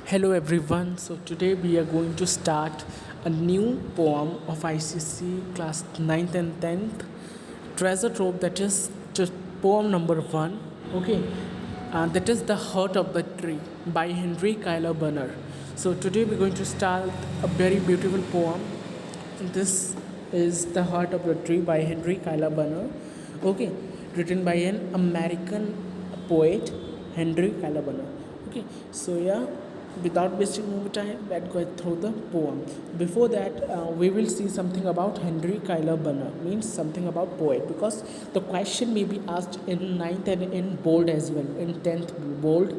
Hello everyone. So today we are going to start a new poem of ICC class 9th and 10th treasure trove, that is just poem number 1. Okay. That is The Heart of the Tree by Henry Kyler Bunner. So today we're going to start a very beautiful poem. This is The Heart of the Tree by Henry Kyler Bunner. Okay. Written by an American poet, Henry Kyler Bunner. Okay. So yeah, without wasting more time, let's go through the poem. Before that, we will see something about Henry Kyler Bunner, means something about poet, because the question may be asked in ninth and in bold as well, in 10th bold,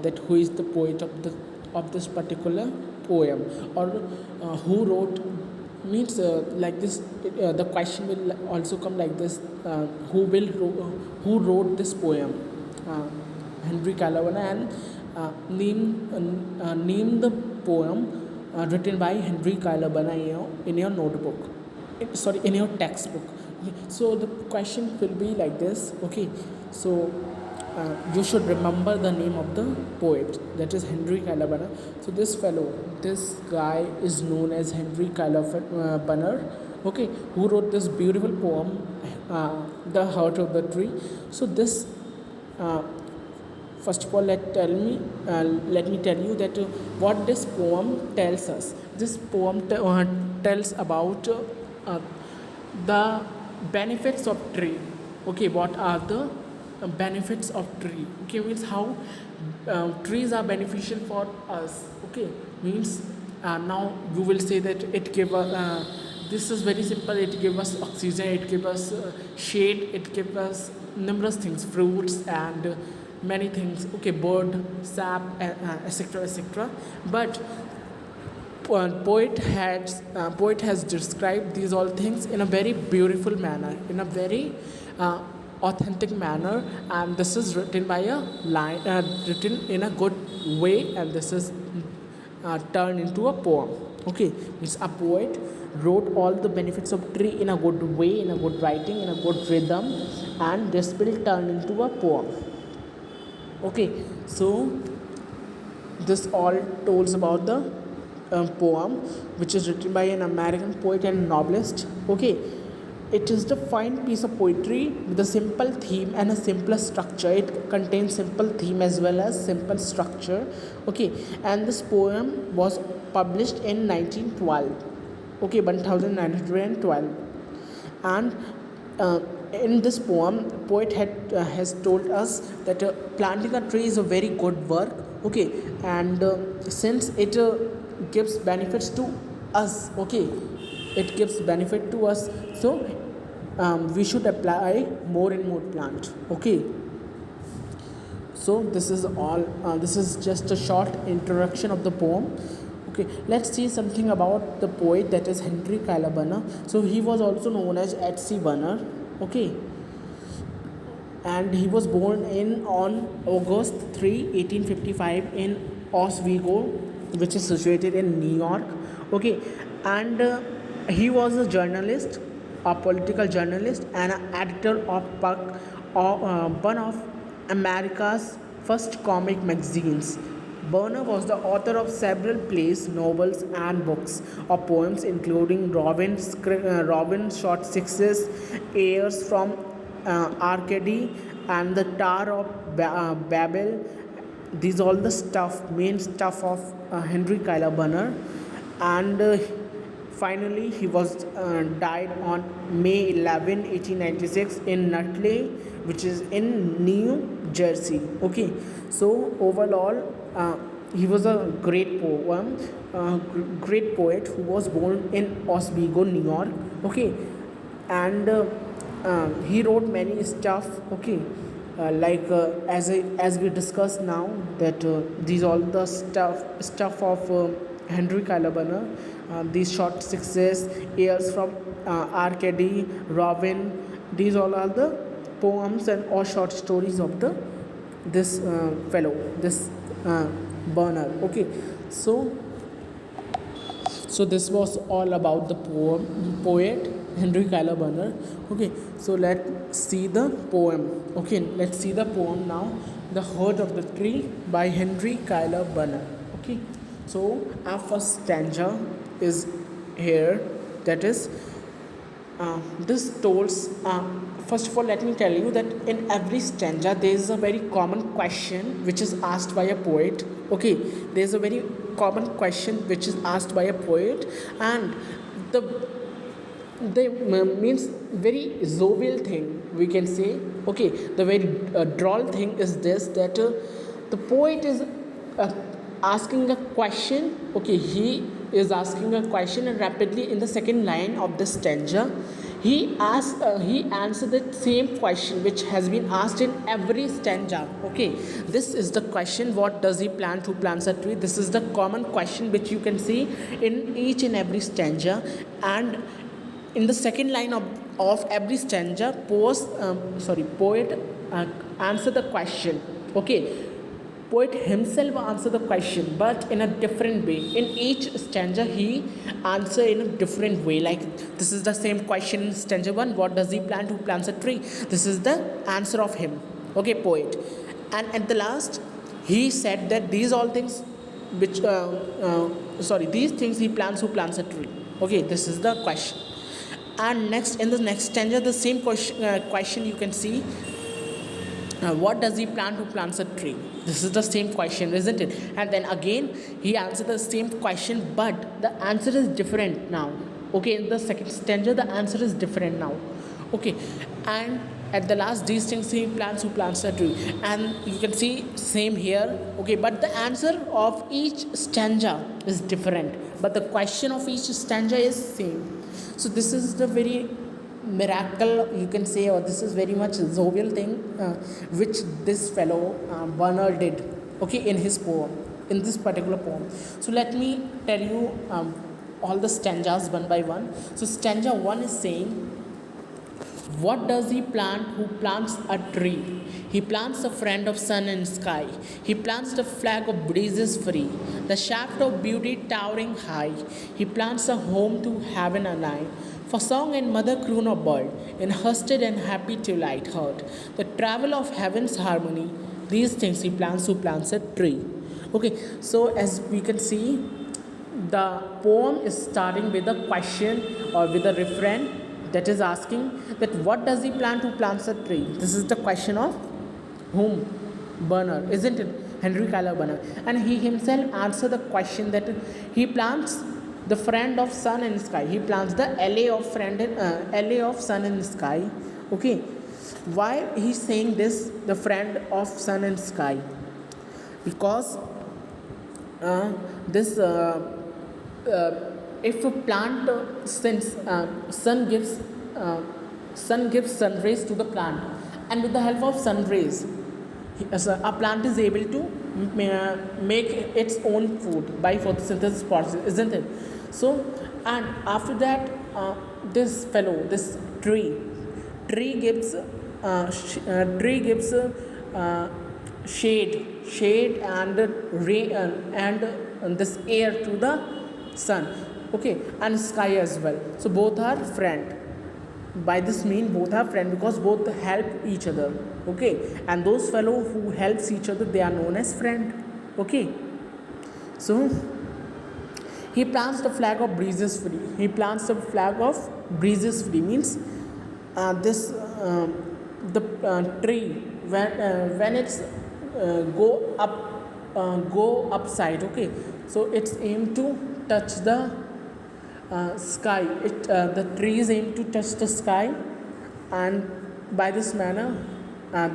that who is the poet of this particular poem, or who wrote, means like this. The question will also come like this: who wrote this poem? uh, Henry Calavan, and name the poem written by Henry Calavan in your notebook. Sorry, in your textbook. Okay, so the question will be like this. Okay, so you should remember the name of the poet, that is Henry Calavan. So this guy is known as Henry Calavan. Okay, who wrote this beautiful poem, The Heart of the Tree. So this. First of all, let me tell you that what this poem tells us. This poem tells about the benefits of tree. Okay, what are the benefits of tree? Okay, means how trees are beneficial for us. Okay, means now you will say that it give us. This is very simple. It gives us oxygen. It gives us shade. It gives us numerous things, fruits and many things. Okay, bird, sap, etc., etc. But poet has described these all things in a very beautiful manner, in a very authentic manner, and this is written by a line, written in a good way, and this is turned into a poem. Okay, means a poet wrote all the benefits of tree in a good way, in a good writing, in a good rhythm, and this will turn into a poem. Okay, so this all tells about the poem, which is written by an American poet and novelist. Okay, it is the fine piece of poetry with a simple theme and a simpler structure. It contains simple theme as well as simple structure. Okay, and this poem was published in 1912. Okay, 1912, and in this poem, poet has told us that planting a tree is a very good work. Okay, and since it gives benefits to us. Okay, it gives benefit to us, so we should apply more and more plant. Okay, so this is all. This is just a short introduction of the poem. Okay, let's see something about the poet, that is Henry Kyler Bunner. So he was also known as H.C. Bunner. Okay, and he was born in on August 3, 1855 in Oswego, which is situated in New York. Okay, and he was a journalist, a political journalist, and an editor of one of America's first comic magazines. Burner was the author of several plays, novels, and books of poems, including Robin Short Sixes, Airs from Arcady, and the Tower of Babel. These all the main stuff of Henry Kyler Bunner, and finally he was died on May 11, 1896 in Nutley, which is in New Jersey. Okay, so overall, he was a great poet who was born in Oswego, New York. Okay, and he wrote many stuff. Okay, like as we discussed now, that these all the stuff of Henry Kyler Bunner, these short sixes, airs from Arcady, Robin. These all are the poems and or short stories of the this fellow, this Burner. Okay, so this was all about the poet Henry Kyler Bunner. Okay, so let's see the poem. Okay, let's see the poem now. The Heart of the Tree by Henry Kyler Bunner. Okay, so our first stanza is here, that is this tells first of all let me tell you that in every stanza there is a very common question which is asked by a poet. Okay, there is a very common question which is asked by a poet, and the means very jovial thing we can say. Okay, the very droll thing is this, that the poet is asking a question. Okay, he is asking a question, and rapidly in the second line of the stanza he answered the same question which has been asked in every stanza. Okay, this is the question, what does he plan to plant a tree? This is the common question which you can see in each and every stanza. And in the second line of every stanza, poet answer the question. Okay, poet himself answer the question but in a different way. In each stanza he answer in a different way. Like, this is the same question in stanza 1, what does he plan to plant a tree? This is the answer of him. Okay, poet. And at the last he said that these all things which these things he plans who plants a tree. Okay, this is the question. And next, in the next stanza, the same question you can see, what does he plan to plant a tree? This is the same question, isn't it? And then again he answered the same question but the answer is different now. Okay, in the second stanza the answer is different now. Okay, and at the last, these things he plants who plants a tree, and you can see same here. Okay, but the answer of each stanza is different, but the question of each stanza is same. So this is the very miracle you can say, or this is very much jovial thing which this fellow Bernard did. Okay, in his poem, in this particular poem. So let me tell you all the stanzas one by one. So stanza 1 is saying, what does he plant who plants a tree? He plants a friend of sun and sky. He plants the flag of breezes free, the shaft of beauty towering high. He plants a home to heaven and night. For song and mother croon of bird, in husted and happy twilight heard, the travel of heaven's harmony, these things he plants who plants a tree. Okay, so as we can see, the poem is starting with a question or with a refrain that is asking that what does he plan to plant a tree? This is the question of whom? Bernard, isn't it? Henry Kyler Bernard. And he himself answered the question that he plants the friend of sun and sky. He plants the LA of LA of sun and sky. Okay, why he's saying this, the friend of sun and sky? Because this if a plant since sun gives sun rays to the plant, and with the help of sun rays a plant is able to make its own food by photosynthesis process, isn't it? So, and after that this fellow, this tree gives shade and rain and this air to the sun. Okay, and sky as well. So both are friend. By this mean both are friend because both help each other. Okay, and those fellow who helps each other, they are known as friend. Okay, so he plants the flag of breezes free. He plants the flag of breezes free means this the tree when it's go upside. Okay, so it's aimed to touch the sky. The trees aim to touch the sky, and by this manner,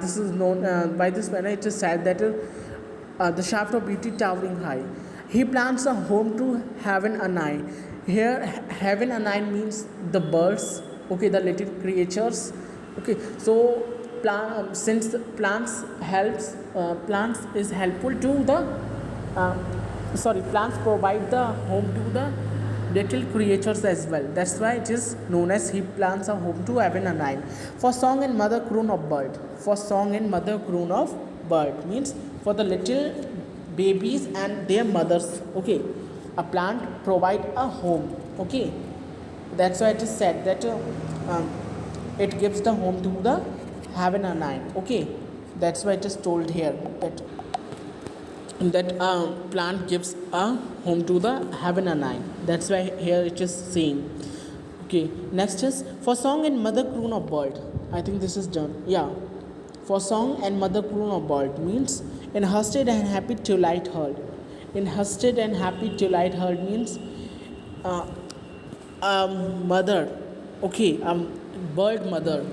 this is known. By this manner, it is said that the shaft of beauty towering high. He plants a home to heaven and I. Here, heaven and I means the birds. Okay, the little creatures. Okay, so since plants is helpful to the plants provide the home to the little creatures as well. That's why it is known as he plants a home to heaven and nine. For song and mother croon of bird. For song and mother croon of bird means for the little babies and their mothers. Okay, a plant provide a home. Okay, that's why it is said that it gives the home to the heaven and nine. Okay, that's why it is told here that that plant gives a home to the heaven and nine. That's why here it is saying. Okay, next is for song and mother croon of bird. I think this is done. Yeah, for song and mother croon of bird means in husted and happy twilight heard. In husted and happy twilight heard means uh, mother, okay, bird mother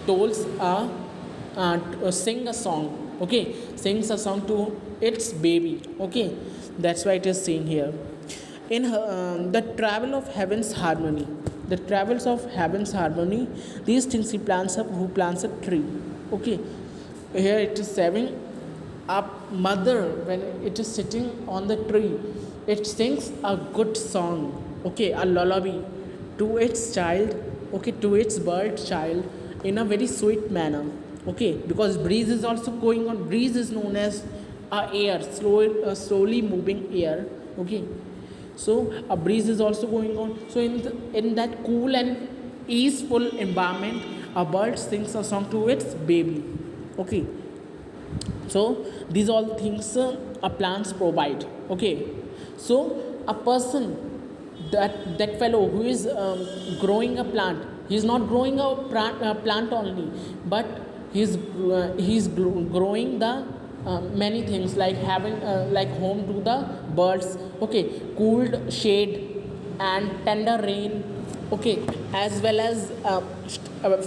tolls sing a song, okay, sings a song to its baby, okay. That's why it is saying here in the travel of heaven's harmony, the travels of heaven's harmony, these things he plants up who plants a tree, okay. Here it is saying a mother when it is sitting on the tree, it sings a good song, okay, a lullaby to its child, okay, to its bird child in a very sweet manner, okay, because breeze is also going on. Breeze is known as air, slowly moving air, okay. So a breeze is also going on. So in that cool and easeful environment, a bird sings a song to its baby, okay. So these all things plants provide, okay. So a person, that fellow who is growing a plant, he is not growing a plant only, but growing the many things like having like home to the birds, okay, cooled shade and tender rain, okay, as well as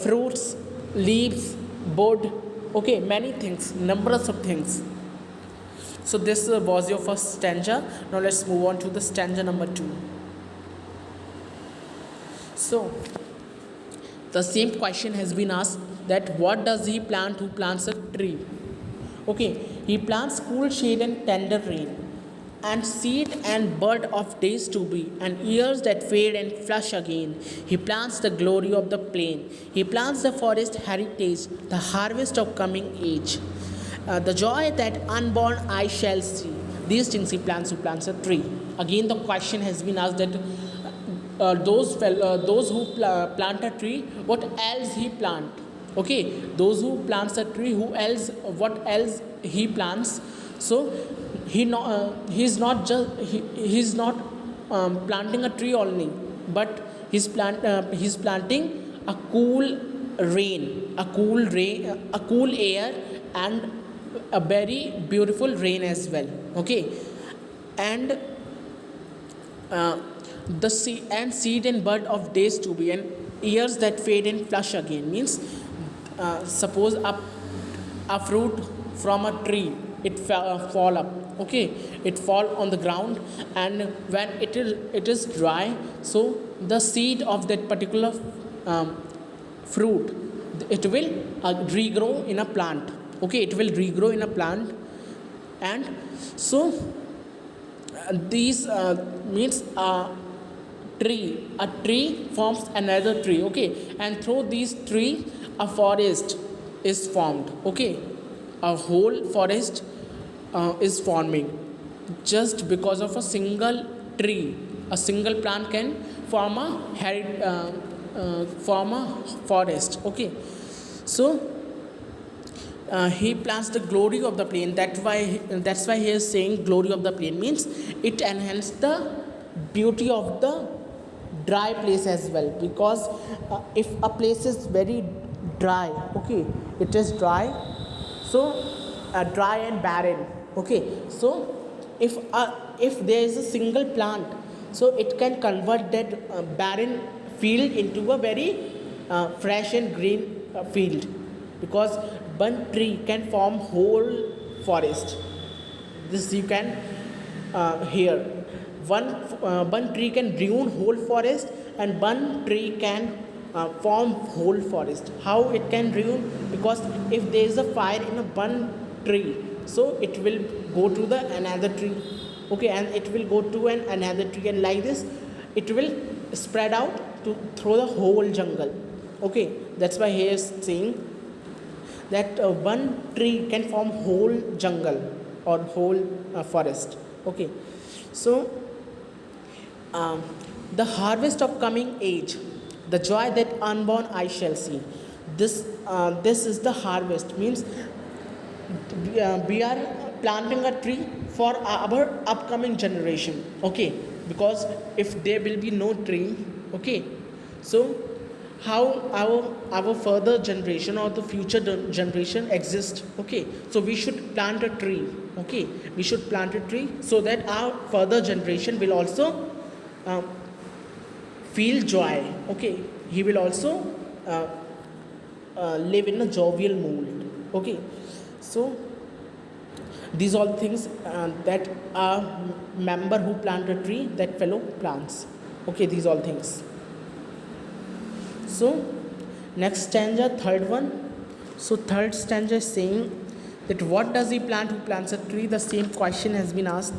fruits, leaves, wood, okay, many things, numbers of things. So this was your first stanza. Now let's move on to the stanza number 2. So the same question has been asked, that what does he plant who plants a tree, okay. He plants cool shade and tender rain, and seed and bud of days to be, and years that fade and flush again. He plants the glory of the plain. He plants the forest heritage, the harvest of coming age. The joy that unborn eye shall see. These things he plants who plants a tree. Again, the question has been asked that those who plant a tree, what else he plant? Okay, those who plants a tree, who else? What else he plants? So he's not just he's not planting a tree only, but he's planting a cool rain, a cool air, and a very beautiful rain as well, okay. And seed and bud of days to be, and years that fade and flush again means suppose a fruit from a tree, it fall up, okay, it fall on the ground, and when it is dry, so the seed of that particular fruit, it will regrow in a plant, okay, it will regrow in a plant. And so these means a tree forms another tree, okay, and through these tree a forest is formed, okay, a whole forest is forming just because of a single tree. A single plant can form form a forest, okay. So he plants the glory of the plain. That's why he is saying glory of the plain means it enhances the beauty of the dry place as well. Because if a place is very dry, okay, it is dry, so dry and barren, okay. So if there is a single plant, so it can convert that barren field into a very fresh and green field, because one tree can form whole forest. This you can hear. One tree can ruin whole forest, and one tree can form whole forest. How it can ruin? Because if there is a fire in a one tree, so it will go to the another tree, okay, and it will go to another tree, and like this it will spread out to through the whole jungle, okay. That's why he is saying that one tree can form whole jungle or whole forest, okay. So the harvest of coming age, the joy that unborn eye shall see. This is the harvest means we are planting a tree for our upcoming generation. Okay, because if there will be no tree, okay, so how our further generation or the future generation exist. Okay, so we should plant a tree. Okay, we should plant a tree so that our further generation will also um, feel joy. Okay, he will also uh, live in a jovial mood. Okay, so these all things that a member who plant a tree, that fellow plants. Okay, these all things. So next stanza, third one. So third stanza is saying that what does he plant who plants a tree? The same question has been asked,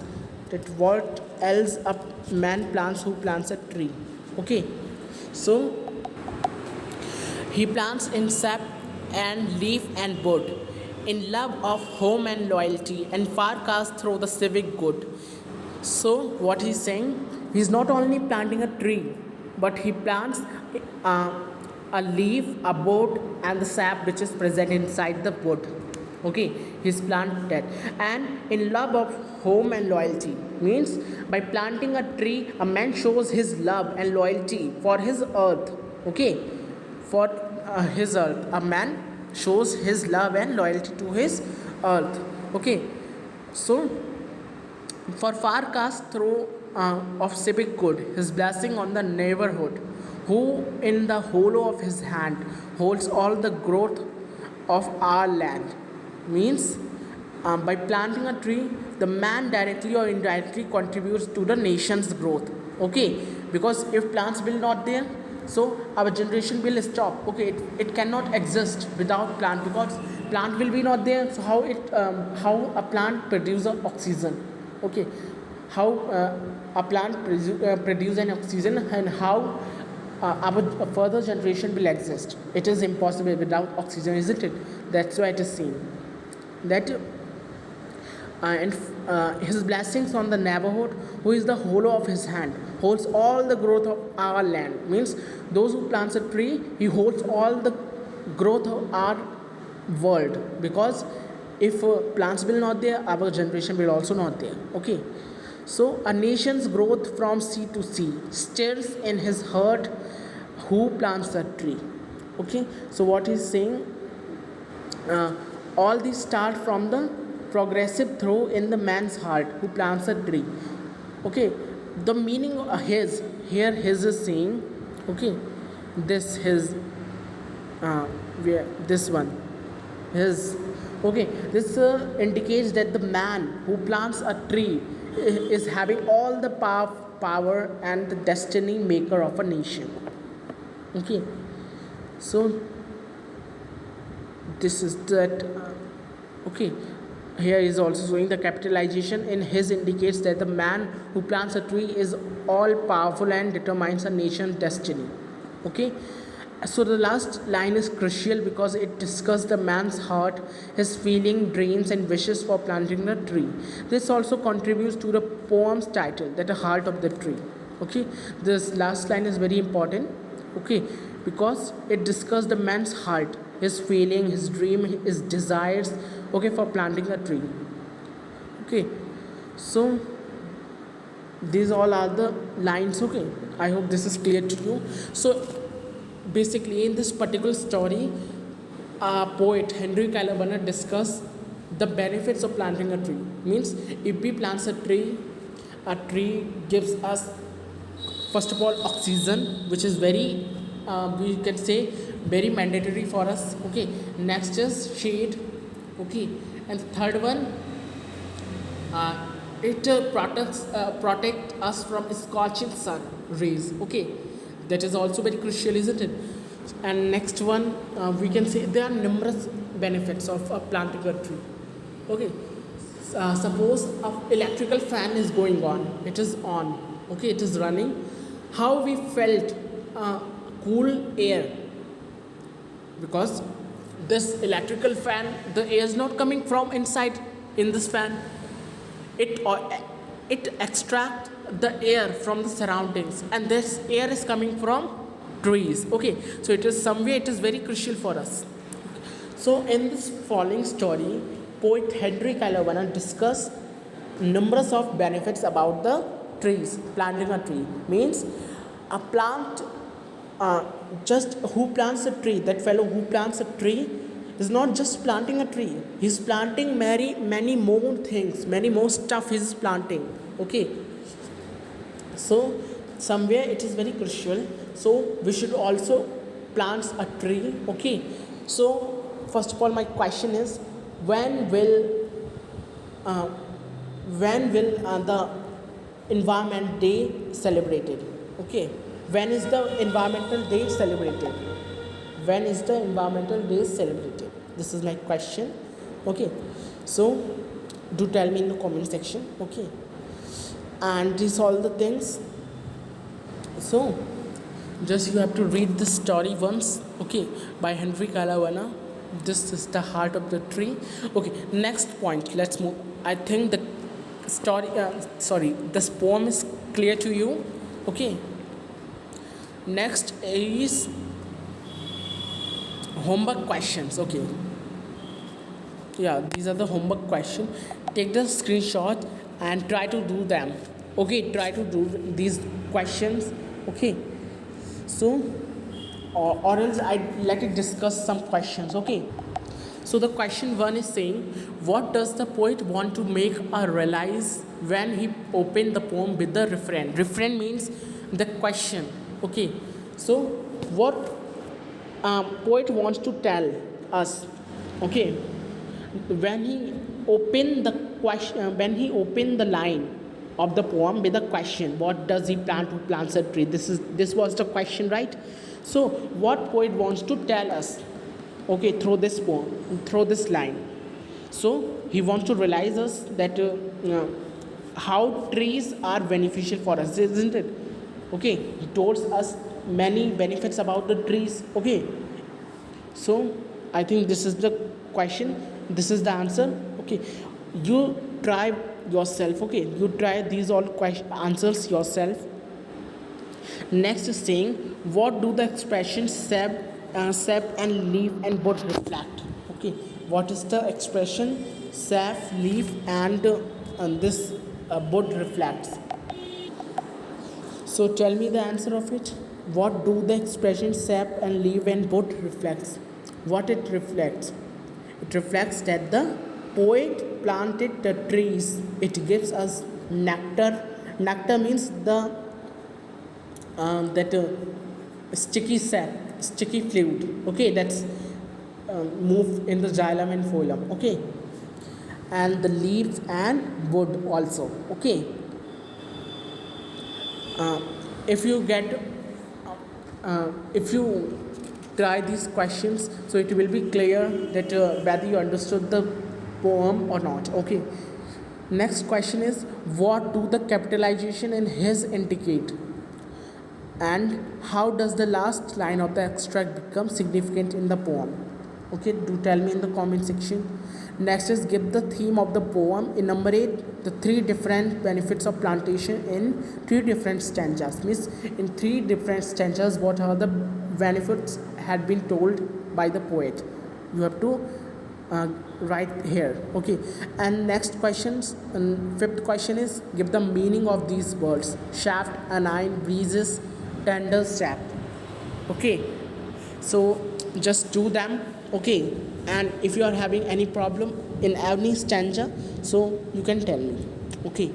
that what else a man plants who plants a tree. Okay, so he plants in sap and leaf and bud, in love of home and loyalty, and far cast through the civic good. So what he's saying, he's not only planting a tree, but he plants a leaf, a bud, and the sap which is present inside the wood. Okay, he's planted that, and in love of home and loyalty means by planting a tree, a man shows his love and loyalty for his earth. Okay, for his earth, a man shows his love and loyalty to his earth. Okay, so for far cast through of civic good, his blessing on the neighborhood, who in the hollow of his hand holds all the growth of our land. Means by planting a tree, the man directly or indirectly contributes to the nation's growth. Okay, because if plants will not there, so our generation will stop. Okay, it cannot exist without plant, because plant will be not there. So how a plant produces oxygen. Okay, how a plant produce an oxygen, and how our further generation will exist. It is impossible without oxygen, isn't it? That's why it is seen that and his blessings on the neighborhood, who is the hollow of his hand, holds all the growth of our land. Means those who plants a tree, he holds all the growth of our world, because if plants will not there, our generation will also not there. Okay, so a nation's growth from sea to sea stirs in his heart who plants a tree. Okay, so what he's saying, all these start from the progressive throw in the man's heart who plants a tree. Okay, the meaning of his here, his is saying, okay, this his this one, his. Okay, this indicates that the man who plants a tree is having all the power and the destiny maker of a nation. Okay, so this is that. Okay, here is also showing the capitalization in his indicates that the man who plants a tree is all powerful and determines a nation's destiny. Okay, so the last line is crucial because it discusses the man's heart, his feeling, dreams, and wishes for planting the tree. This also contributes to the poem's title, that the heart of the tree. Okay, this last line is very important. Okay, because it discusses the man's heart, his feeling, his dream, his desires. Okay, for planting a tree. Okay, so these all are the lines. Okay, I hope this is clear to you. So basically in this particular story, poet Henry Calabaner discussed the benefits of planting a tree. Means if we plant a tree gives us first of all oxygen, which is very we can say very mandatory for us. Okay, next is shade. Okay, and the third one, it protect us from scorching sun rays. Okay, that is also very crucial, isn't it? And next one, we can say there are numerous benefits of planting a tree. Okay, suppose an electrical fan is going on, it is on. Okay, it is running. How we felt cool air, because this electrical fan, the air is not coming from inside in this fan. It extracts the air from the surroundings, and this air is coming from trees. Okay, so it is somewhere, it is very crucial for us. So in this following story, poet Henry Calabaner discussed numerous of benefits about the trees. Planting a tree means a plant, just who plants a tree, that fellow who plants a tree is not just planting a tree, he's planting many more things, many more stuff he's planting. Okay, so somewhere it is very crucial, so we should also plant a tree. Okay, so first of all my question is, when will uh, the environment day celebrated? Okay, when is the environmental day celebrated? When is the environmental day celebrated? This is my question. Okay, so do tell me in the comment section. Okay, and these all the things. So just you have to read the story once. Okay, by Henry Kalavana. This is the heart of the tree. Okay, next point, let's move. I think the this poem is clear to you. Okay, next is homework questions. Okay, yeah, these are the homework questions. Take the screenshot and try to do them. Okay, try to do these questions. Okay, so or else I'd like to discuss some questions. Okay, so the question one is saying, what does the poet want to make us realize when he opened the poem with the refrain? Refrain means the question. Okay, so what poet wants to tell us? Okay, when he opened the question, when he opened the line of the poem with a question, what does he plan to plant a tree? This was the question, right? So what poet wants to tell us? Okay, through this poem, through this line. So he wants to realize us that how trees are beneficial for us, isn't it? Okay, he told us many benefits about the trees. Okay, so I think this is the question, this is the answer. Okay, you try yourself. Okay, you try these all answers yourself. Next is saying, what do the expressions sap and leaf and bud reflect? Okay, what is the expression sap, leaf and this bud reflects? So tell me the answer of it. What do the expression sap and leaf and bud reflects? What it reflects? It reflects that the poet planted the trees. It gives us nectar. Nectar means the that sticky sap, sticky fluid. Okay, that's move in the xylem and phloem. Okay, and the leaves and wood also. Okay, if you get if you try these questions, so it will be clear that whether you understood the poem or not. Okay, next question is, what do the capitalization in his indicate, and how does the last line of the extract become significant in the poem? Okay, do tell me in the comment section. Next is, give the theme of the poem, enumerate the three different benefits of plantation in three different stanzas. Means in three different stanzas, what are the benefits had been told by the poet? You have to write here. Okay, and next questions, and fifth question is, give the meaning of these words: shaft, anine, breezes, tender sap. Okay, so just do them. Okay, and if you are having any problem in any stanza, so you can tell me. Okay,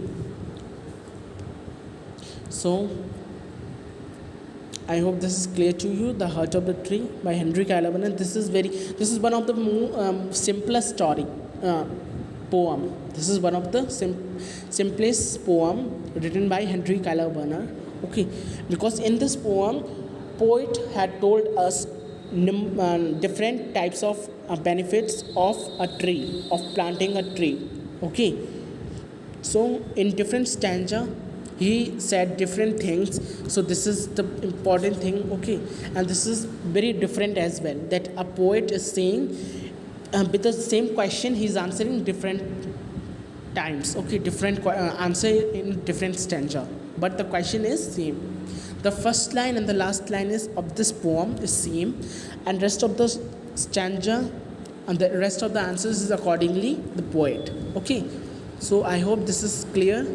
so I hope this is clear to you. The Heart of the Tree by Henry Kalavana. This is one of the simplest story poem. This is one of the simplest poem written by Henry Kalavana. Okay, because in this poem, poet had told us different types of benefits of a tree, of planting a tree. Okay, so in different stanza he said different things. So this is the important thing. Okay, and this is very different as well, that a poet is saying with the same question he is answering different times. Okay, different answer in different stanza, but the question is same. The first line and the last line is of this poem is same, and rest of the stanza and the rest of the answers is accordingly the poet. Okay, So I hope this is clear.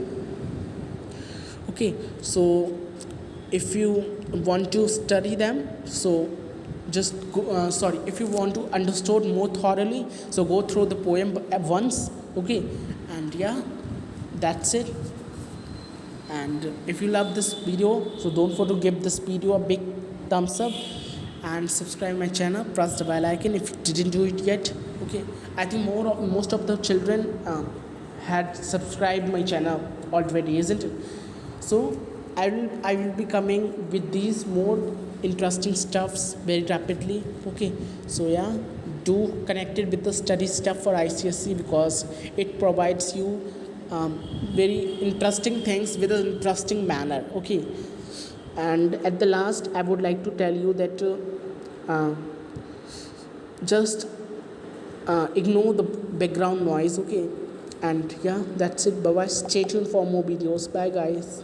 Okay, so if you want to study them, so just go, sorry, if you want to understand more thoroughly, so go through the poem once. Okay, and yeah, that's it. And if you love this video, so don't forget to give this video a big thumbs up and subscribe my channel, press the bell icon if you didn't do it yet. Okay, I think most of the children had subscribed my channel already, isn't it? So I will be coming with these more interesting stuffs very rapidly. Okay, so yeah, do connect it with the study stuff for ICSE, because it provides you very interesting things with an interesting manner. Okay, and at the last I would like to tell you that uh, just ignore the background noise. Okay, and yeah, that's it. Bye bye, stay tuned for more videos. Bye guys.